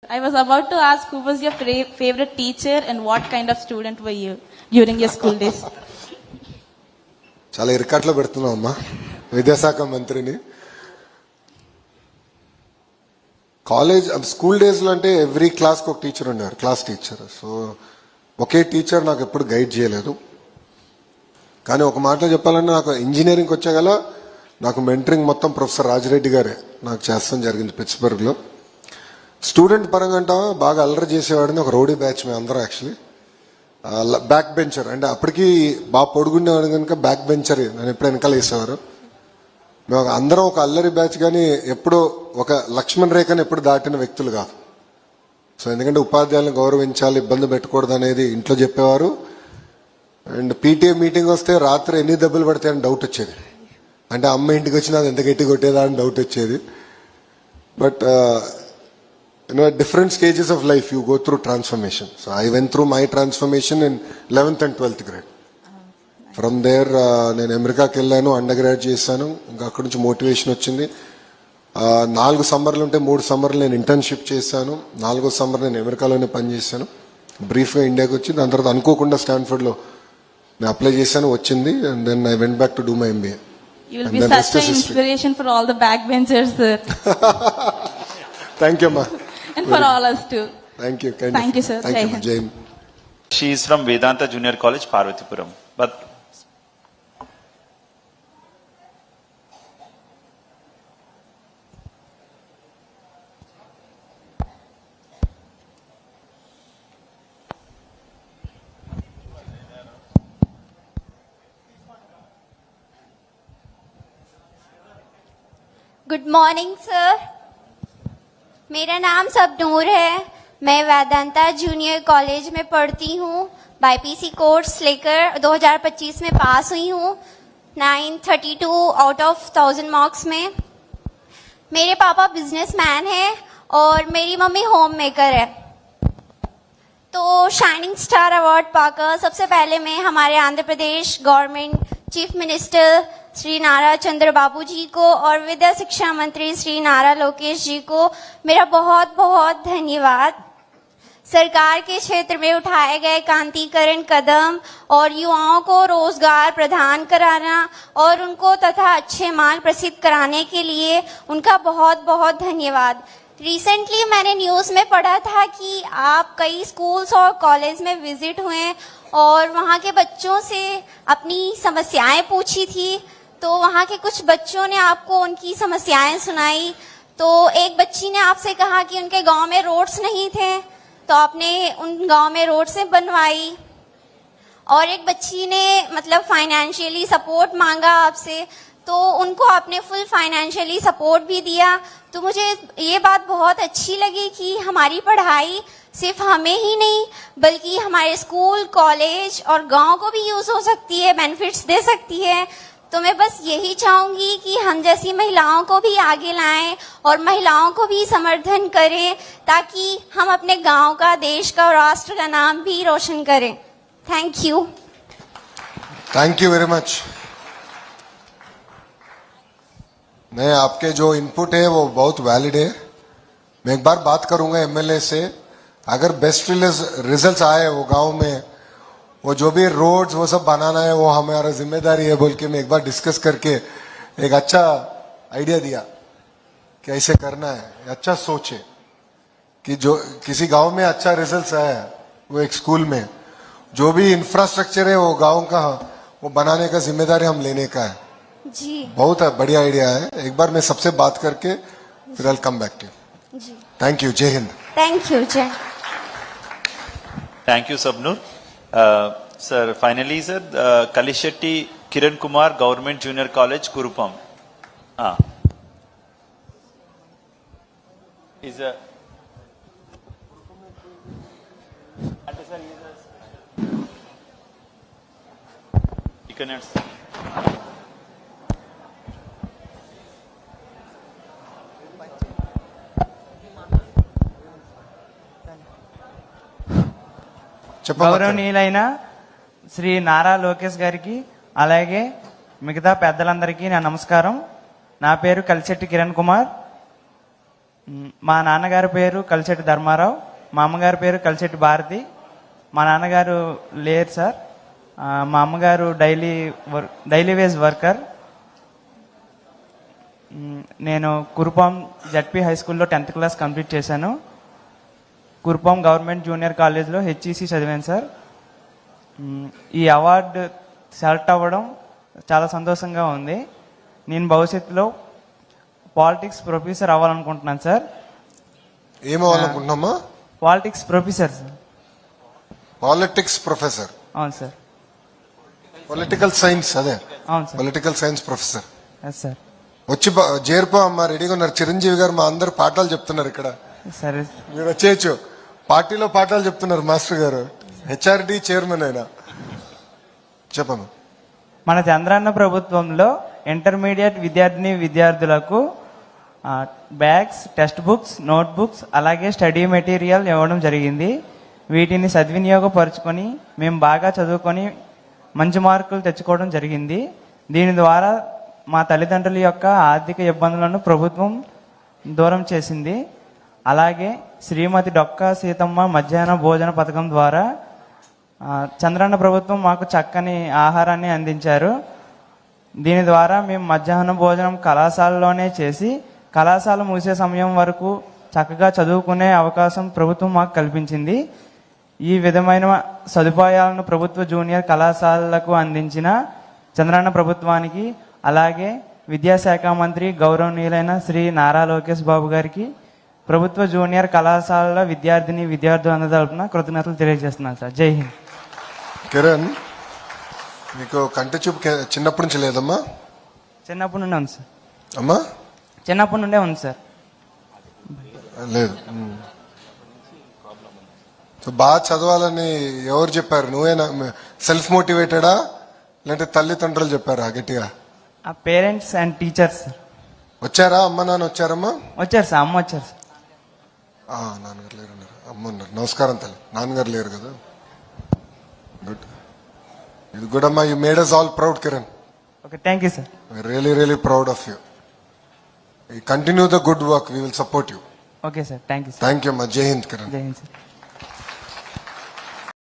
I was about to ask who was your favorite teacher and what kind of student were you during your school days? చాలా ఇరకాట్లో పెడుతున్నాం అమ్మా విద్యాశాఖ మంత్రిని. College school డేస్లో అంటే every క్లాస్కి ఒక టీచర్ ఉండేవారు, క్లాస్ టీచర్. సో ఒకే టీచర్ నాకు ఎప్పుడు గైడ్ చేయలేదు. కానీ ఒక మాటలో చెప్పాలంటే నాకు ఇంజనీరింగ్కి వచ్చాగల నాకు మెంటరింగ్ మొత్తం ప్రొఫెసర్ రాజిరెడ్డి గారే నాకు చేస్తాం జరిగింది పిట్స్బర్గ్లో. స్టూడెంట్ పరంగా అంట బాగా అల్లరి చేసేవాడిని ఒక రౌడీ బ్యాచ్ మేము అందరం. యాక్చువల్లీ బ్యాక్ బెంచర్ అంటే అప్పటికి బాగా పొడుగుండేవాడు కనుక బ్యాక్ బెంచర్ నన్ను ఎప్పుడు వెనకాల వేసేవారు. మేము అందరం ఒక అల్లరి బ్యాచ్, కానీ ఎప్పుడో ఒక లక్ష్మణ్ రేఖని ఎప్పుడు దాటిన వ్యక్తులు కాదు. సో ఎందుకంటే ఉపాధ్యాయులను గౌరవించాలి, ఇబ్బంది పెట్టకూడదు అనేది ఇంట్లో చెప్పేవారు. అండ్ పీటీఏ మీటింగ్ వస్తే రాత్రి ఎన్ని దెబ్బలు పడతాయని డౌట్ వచ్చేది. అంటే అమ్మ ఇంటికి వచ్చినా అది ఎంత గట్టి కొట్టేదా అని డౌట్ వచ్చేది. But at different stages of life you go through transformation. So I went through my transformation in 11th and 12th grade. From there నేను అమెరికాకి వెళ్ళాను, అండర్ గ్రాడ్యుయేట్ చేశాను. ఇంకా అక్కడి నుంచి మోటివేషన్ వచ్చింది. 4 సమ్మర్లు ఉంటే 3 సమ్మర్లు నేను ఇంటర్న్షిప్ చేశాను. 4వ సమ్మర్ నేను అమెరికాలోనే పనిచేశాను. బ్రీఫ్గా ఇండియాకి వచ్చి దాని తర్వాత అనుకోకుండా స్టాన్ఫర్డ్లో నేను అప్లై చేశాను, వచ్చింది. And then I went back to do my MBA. You will be such an inspiration for all the backbenchers, sir. Thank you, ma. And for all us too. Thank you. Thank you, sir. Thank you, Jai Hind. She is from Vedanta Junior College, Parvatipuram. But good morning sir, मेरा नाम सबनूर है. मैं Vedanta junior college में पढ़ती हूँ. BiPC course लेकर 2025 में पास हुई हूँ 932 आउट ऑफ 1000 मार्क्स में. मेरे पापा बिजनेसमैन हैं और मेरी मम्मी होम मेकर है. तो शाइनिंग स्टार अवार्ड पाकर सबसे पहले मैं हमारे Andhra Pradesh government chief minister Shri नारा चंद्रबाबू जी को और विद्या शिक्षा मंत्री श्री नारा लोकेश जी को मेरा बहुत बहुत धन्यवाद. सरकार के क्षेत्र में उठाए गए क्रांतिकरण कदम और युवाओं को रोजगार प्रदान कराना और उनको तथा अच्छे मार्ग प्रसिद्ध कराने के लिए उनका बहुत बहुत धन्यवाद. रिसेंटली मैंने न्यूज़ में पढ़ा था कि आप कई स्कूल्स और कॉलेज में विजिट हुए और वहाँ के बच्चों से अपनी समस्याएं पूछी थी. तो वहाँ के कुछ बच्चों ने आपको उनकी समस्याएं सुनाई. तो एक बच्ची ने आपसे कहा कि उनके गांव में रोड्स नहीं थे, तो आपने उन गांव में रोड्स बनवाई. और एक बच्ची ने मतलब फाइनेंशियली सपोर्ट मांगा आपसे, तो उनको आपने फुल फाइनेंशियली सपोर्ट भी दिया. तो मुझे ये बात बहुत अच्छी लगी कि हमारी पढ़ाई सिर्फ हमें ही नहीं बल्कि हमारे स्कूल, कॉलेज और गांव को भी यूज हो सकती है, बेनिफिट्स दे सकती है. तो मैं बस यही चाहूंगी कि हम जैसी महिलाओं को भी आगे लाएं और महिलाओं को भी समर्थन करें ताकि हम अपने गांव का, देश का और राष्ट्र का नाम भी रोशन करें. Thank you. Thank you very much. नहीं, आपके जो इनपुट है वो बहुत वैलिड है. मैं एक बार बात करूंगा एमएलए से. अगर बेस्ट रिजल्ट्स आए वो गांव में, वो जो भी रोड्स वो सब बनाना है वो हमारा जिम्मेदारी है बोल के मैं एक बार डिस्कस करके एक अच्छा आइडिया दिया कि ऐसे करना है. अच्छा सोचे कि जो किसी गांव में अच्छा रिजल्ट्स आया वो एक स्कूल में जो भी इंफ्रास्ट्रक्चर है वो गांव का वो बनाने का जिम्मेदारी हम लेने का है. जी बहुत बढ़िया आइडिया है. एक बार मैं सबसे बात करके फिर I come back to you. जी थैंक यू. जय हिंद. Thank you. जय. thank you, Sabnur. Sir, finally, sir, Kalishetty Kiran Kumar, Government Junior College, Kurupam. Is a. You can answer. గౌరవనీయులైన శ్రీ నారా లోకేష్ గారికి అలాగే మిగతా పెద్దలందరికీ నా నమస్కారం. నా పేరు కలిశెట్టి కిరణ్ కుమార్. మా నాన్నగారి పేరు కలిశెట్టి ధర్మారావు, మా అమ్మగారి పేరు కలిశెట్టి భారతి. మా నాన్నగారు లేరు సార్. మా అమ్మగారు డైలీ వేజ్ వర్కర్. నేను కురుపాం జడ్పీ హై స్కూల్లో 10th క్లాస్ కంప్లీట్ చేశాను. కురుపాం గవర్నమెంట్ జూనియర్ కాలేజ్లో హెచ్ఈసి చదివాను సార్. ఈ అవార్డు సెలెక్ట్ అవ్వడం చాలా సంతోషంగా ఉంది. నేను భవిష్యత్తులో పాలిటిక్స్ ప్రొఫెసర్ అవ్వాలనుకుంటున్నాను సార్. ఏమవ్వాలనుకుంటున్నామా? Politics professor sir. Politics professor? అవును సార్. Political science? అదే, అవును sir. Political science professor. Yes sir. వచ్చి చేరిపో అమ్మా, రెడీగా ఉన్నారు. చిరంజీవి గారు మా అందరు పాఠాలు చెప్తున్నారు ఇక్కడ. సరే. మీరు వచ్చేయచ్చు. పార్టీలో పాఠాలు చెప్తున్నారు మాస్టర్ గారు, హెచ్ఆర్డి చైర్మన్ అయినా. చెప్పమ్మా. మన చంద్రన్న ప్రభుత్వంలో ఇంటర్మీడియట్ విద్యార్థులకు bags, text books, note books అలాగే స్టడీ మెటీరియల్ ఇవ్వడం జరిగింది. వీటిని సద్వినియోగపరుచుకొని మేము బాగా చదువుకొని మంచి మార్కులు తెచ్చుకోవడం జరిగింది. దీని ద్వారా మా తల్లిదండ్రుల యొక్క ఆర్థిక ఇబ్బందులను ప్రభుత్వం దూరం చేసింది. అలాగే శ్రీమతి డొక్కా సీతమ్మ మధ్యాహ్న భోజన పథకం ద్వారా చంద్రన్న ప్రభుత్వం మాకు చక్కని ఆహారాన్ని అందించారు. దీని ద్వారా మేము మధ్యాహ్న భోజనం కళాశాలలోనే చేసి కళాశాల మూసే సమయం వరకు చక్కగా చదువుకునే అవకాశం ప్రభుత్వం మాకు కల్పించింది. ఈ విధమైన సదుపాయాలను ప్రభుత్వ జూనియర్ కళాశాలలకు అందించిన చంద్రన్న ప్రభుత్వానికి, అలాగే విద్యాశాఖ మంత్రి గౌరవనీయులైన శ్రీ నారా లోకేష్ బాబు గారికి, ప్రభుత్వ జూనియర్ కళాశాల విద్యార్థులందరి తరపున కృతజ్ఞతలు తెలియజేస్తున్నాను సార్. జై హింద్. కిరణ్, మీకు కంటి చూపు చిన్నప్పటి నుంచి లేదమ్మా? చిన్నప్పటి నుండే ఉంది సార్. అమ్మా? చిన్నప్పటి నుండే ఉంది సార్. లేదు. సో బాగా చదవాలని ఎవరు చెప్పారు? నువ్వేనా సెల్ఫ్ మోటివేటెడా లేదంటే తల్లిదండ్రులు చెప్పారా గట్టిగా? ఆ పేరెంట్స్ అండ్ టీచర్స్ వచ్చారా? అమ్మ నాన్న వచ్చారమ్మా? వచ్చారు సార్. అమ్మ వచ్చారు సార్. నాన్నగారు లేరు ఉన్నారు, అమ్మ ఉన్నారు. నమస్కారం తల్లి. నాన్నగారు లేరు కదా? గుడ్. ఇది గుడ్ అమ్మా. You made us all proud Kiran. Okay, thank you sir. Really proud of you. Continue the good work. We will support you. Okay sir. Thank you sir. Thank you అమ్మా. జై హింద్ కిరణ్. జై హింద్ సార్.